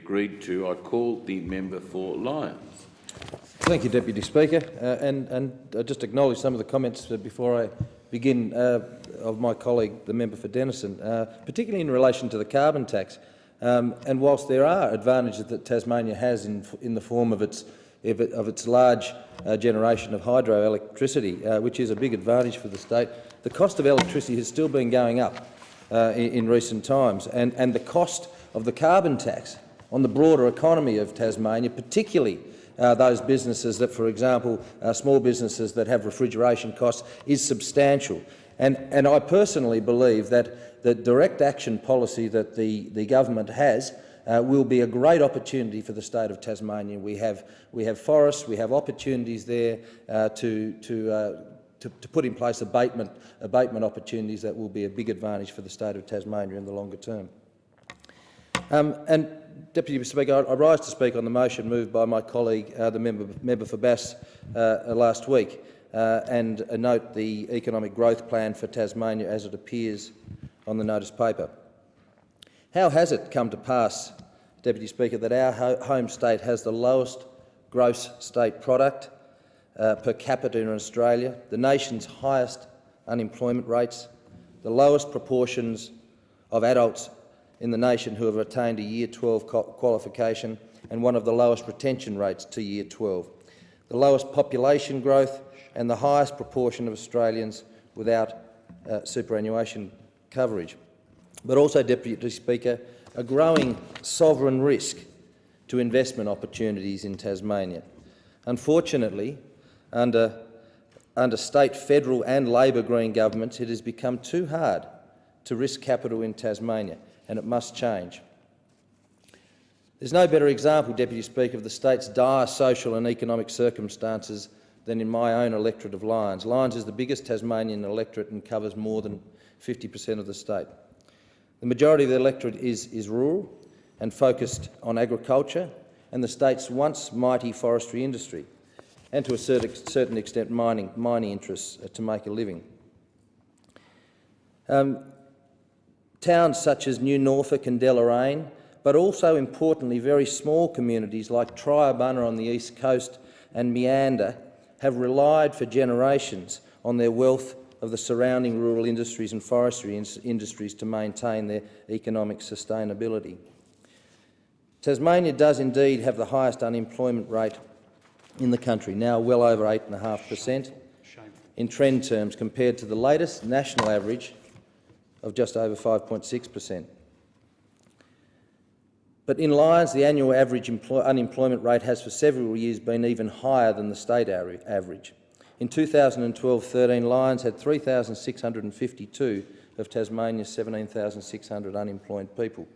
agreed to. I call the member for Lyons. Thank you, Deputy Speaker. And I just acknowledge some of the comments before I begin of my colleague, the member for Denison, particularly in relation to the carbon tax. And whilst there are advantages that Tasmania has in the form of its large generation of hydroelectricity, which is a big advantage for the state, the cost of electricity has still been going up in recent times, and the cost of the carbon tax on the broader economy of Tasmania, particularly those businesses that, for example, small businesses that have refrigeration costs, is substantial. And I personally believe that the direct action policy that the government has will be a great opportunity for the state of Tasmania. We have forests, we have opportunities there to put in place abatement opportunities that will be a big advantage for the state of Tasmania in the longer term. And Deputy Speaker, I rise to speak on the motion moved by my colleague, the member for Bass, last week, and note the economic growth plan for Tasmania as it appears on the notice paper. How has it come to pass, Deputy Speaker, that our home state has the lowest gross state product per capita in Australia, the nation's highest unemployment rates, the lowest proportions of adults in the nation who have attained a Year 12 qualification, and one of the lowest retention rates to Year 12, the lowest population growth and the highest proportion of Australians without superannuation coverage. But also, Deputy Speaker, a growing sovereign risk to investment opportunities in Tasmania. Unfortunately, under state, federal and Labor Green governments, it has become too hard to risk capital in Tasmania, and it must change. There's no better example, Deputy Speaker, of the state's dire social and economic circumstances than in my own electorate of Lyons. Lyons is the biggest Tasmanian electorate and covers more than 50% of the state. The majority of the electorate is rural and focused on agriculture and the state's once mighty forestry industry, and to a certain extent mining interests to make a living. Towns such as New Norfolk and Deloraine, but also importantly very small communities like Triabunna on the east coast and Meander, have relied for generations on their wealth of the surrounding rural industries and forestry industries to maintain their economic sustainability. Tasmania does indeed have the highest unemployment rate in the country, now well over 8.5% in trend terms, compared to the latest national average of just over 5.6%. But in Lyons, the annual average unemployment rate has for several years been even higher than the state average. In 2012-13, Lyons had 3,652 of Tasmania's 17,600 unemployed people.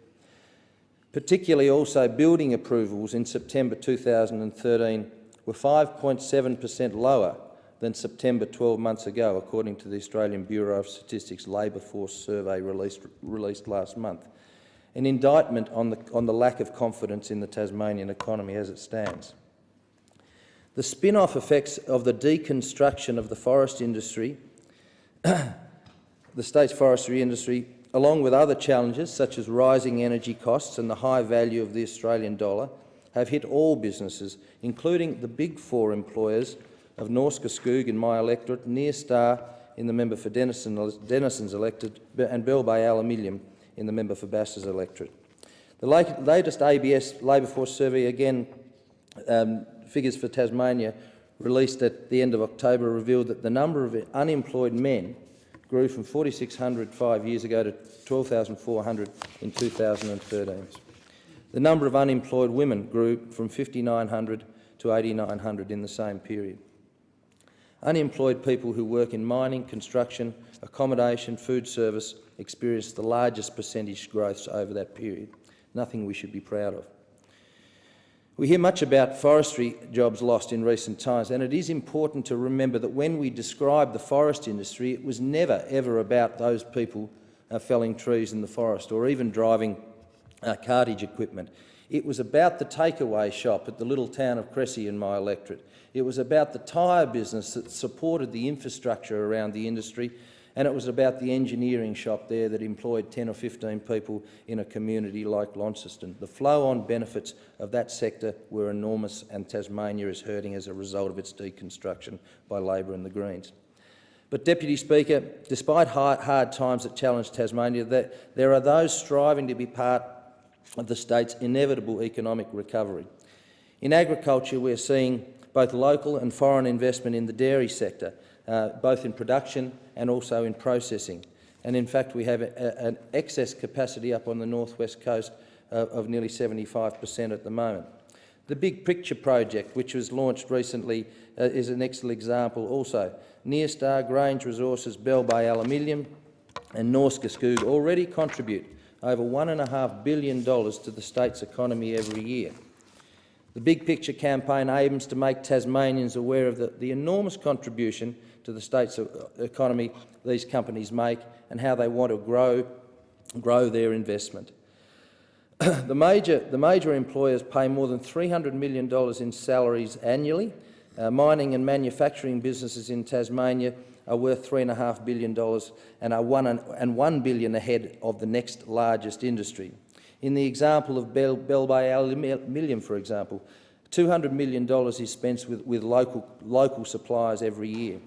Particularly also, building approvals in September 2013 were 5.7% lower than September 12 months ago, according to the Australian Bureau of Statistics Labour Force survey released last month, an indictment on the lack of confidence in the Tasmanian economy as it stands. The spin-off effects of the deconstruction of the forest industry, the state's forestry industry, along with other challenges such as rising energy costs and the high value of the Australian dollar, have hit all businesses, including the big four employers of Norske Skog in my electorate, Nearstar in the member for Denison's electorate, and Bell Bay Aluminium in the member for Bass's electorate. The latest ABS Labour Force survey, again, figures for Tasmania released at the end of October, revealed that the number of unemployed men grew from 4,600 5 years ago to 12,400 in 2013. The number of unemployed women grew from 5,900 to 8,900 in the same period. Unemployed people who work in mining, construction, accommodation, food service experienced the largest percentage growths over that period, nothing we should be proud of. We hear much about forestry jobs lost in recent times, and it is important to remember that when we describe the forest industry, it was never, ever about those people felling trees in the forest or even driving cartage equipment. It was about the takeaway shop at the little town of Cressy in my electorate. It was about the tyre business that supported the infrastructure around the industry, And it was about the engineering shop there that employed 10 or 15 people in a community like Launceston. The flow-on benefits of that sector were enormous, and Tasmania is hurting as a result of its deconstruction by Labor and the Greens. But, Deputy Speaker, despite hard times that challenge Tasmania, there are those striving to be part of the state's inevitable economic recovery. In agriculture, we're seeing both local and foreign investment in the dairy sector, both in production and also in processing. And in fact, we have an excess capacity up on the northwest coast of nearly 75% at the moment. The Big Picture project, which was launched recently, is an excellent example also. Nearstar, Grange Resources, Bell Bay Aluminium and Norske Skog already contribute over $1.5 billion to the state's economy every year. The Big Picture campaign aims to make Tasmanians aware of the enormous contribution to the state's economy these companies make and how they want to grow their investment. The major employers pay more than $300 million in salaries annually. Mining and manufacturing businesses in Tasmania are worth $3.5 billion and are $1 billion ahead of the next largest industry. In the example of Bell Bay Aluminium, for example, $200 million is spent with local suppliers every year.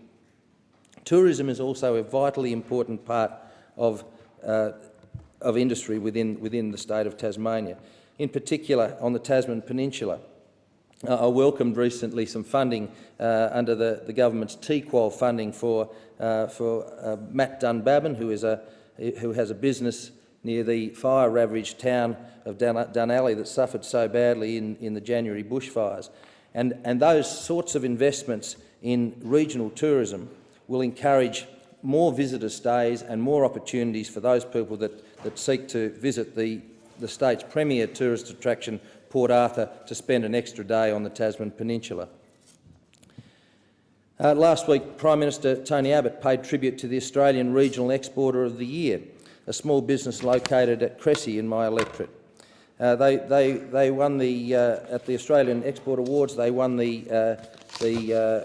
Tourism is also a vitally important part of industry within the state of Tasmania. In particular, on the Tasman Peninsula, I welcomed recently some funding under the government's TQual funding for Matt Dunbabin, who has a business near the fire-ravaged town of Dunalley that suffered so badly in the January bushfires. And those sorts of investments in regional tourism will encourage more visitor stays and more opportunities for those people that seek to visit the state's premier tourist attraction, Port Arthur, to spend an extra day on the Tasman Peninsula. Last week, Prime Minister Tony Abbott paid tribute to the Australian Regional Exporter of the Year, a small business located at Cressy in my electorate. They won at the Australian Export Awards. They won the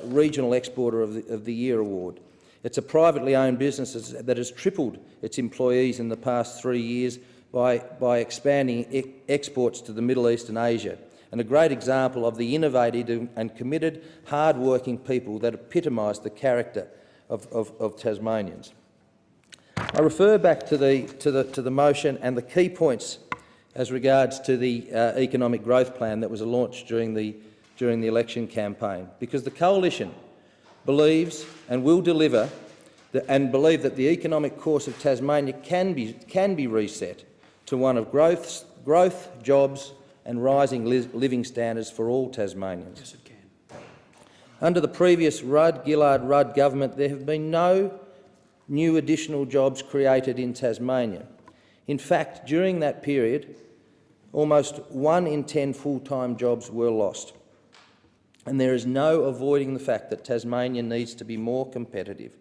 Regional Exporter of the Year award. It's a privately owned business that has tripled its employees in the past 3 years by expanding exports to the Middle East and Asia, and a great example of the innovative and committed, hard-working people that epitomise the character of Tasmanians. I refer back to the motion and the key points as regards to the economic growth plan that was launched during the election campaign, because the coalition believes and will deliver and believe that the economic course of Tasmania can be reset to one of growth, jobs and rising living standards for all Tasmanians. Yes, it can. Under the previous Gillard-Rudd government, there have been no new additional jobs created in Tasmania. In fact, during that period, almost 1 in 10 full-time jobs were lost. And there is no avoiding the fact that Tasmania needs to be more competitive.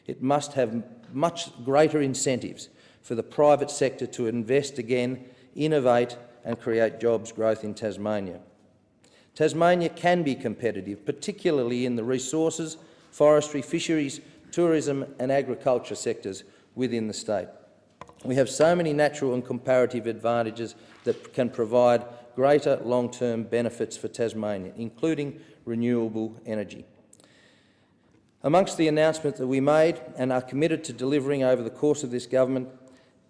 It must have much greater incentives for the private sector to invest again, innovate and create jobs growth in Tasmania. Tasmania can be competitive, particularly in the resources, forestry, fisheries, tourism and agriculture sectors within the state. We have so many natural and comparative advantages that can provide greater long-term benefits for Tasmania, including renewable energy. Amongst the announcements that we made and are committed to delivering over the course of this government,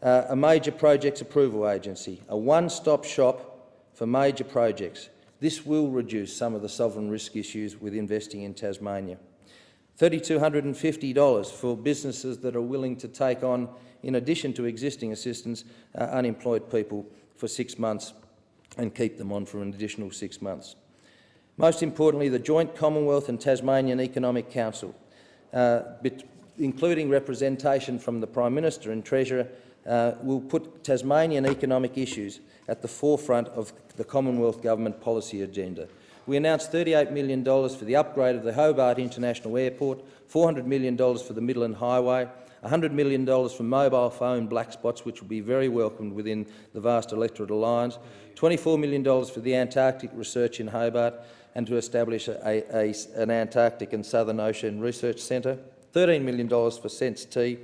a major projects approval agency, a one-stop shop for major projects. This will reduce some of the sovereign risk issues with investing in Tasmania. $3,250 for businesses that are willing to take on, in addition to existing assistance, unemployed people for 6 months and keep them on for an additional 6 months. Most importantly, the Joint Commonwealth and Tasmanian Economic Council, including representation from the Prime Minister and Treasurer, will put Tasmanian economic issues at the forefront of the Commonwealth Government policy agenda. We announced $38 million for the upgrade of the Hobart International Airport, $400 million for the Midland Highway, $100 million for mobile phone black spots, which will be very welcomed within the vast electorate of Lyons, $24 million for the Antarctic research in Hobart, and to establish an Antarctic and Southern Ocean Research Centre, $13 million for Sense T,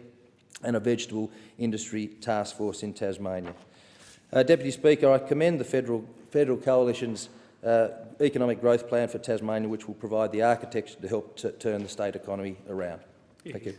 and a vegetable industry task force in Tasmania. Deputy Speaker, I commend the Federal Coalition's economic growth plan for Tasmania, which will provide the architecture to help turn the state economy around. Thank you.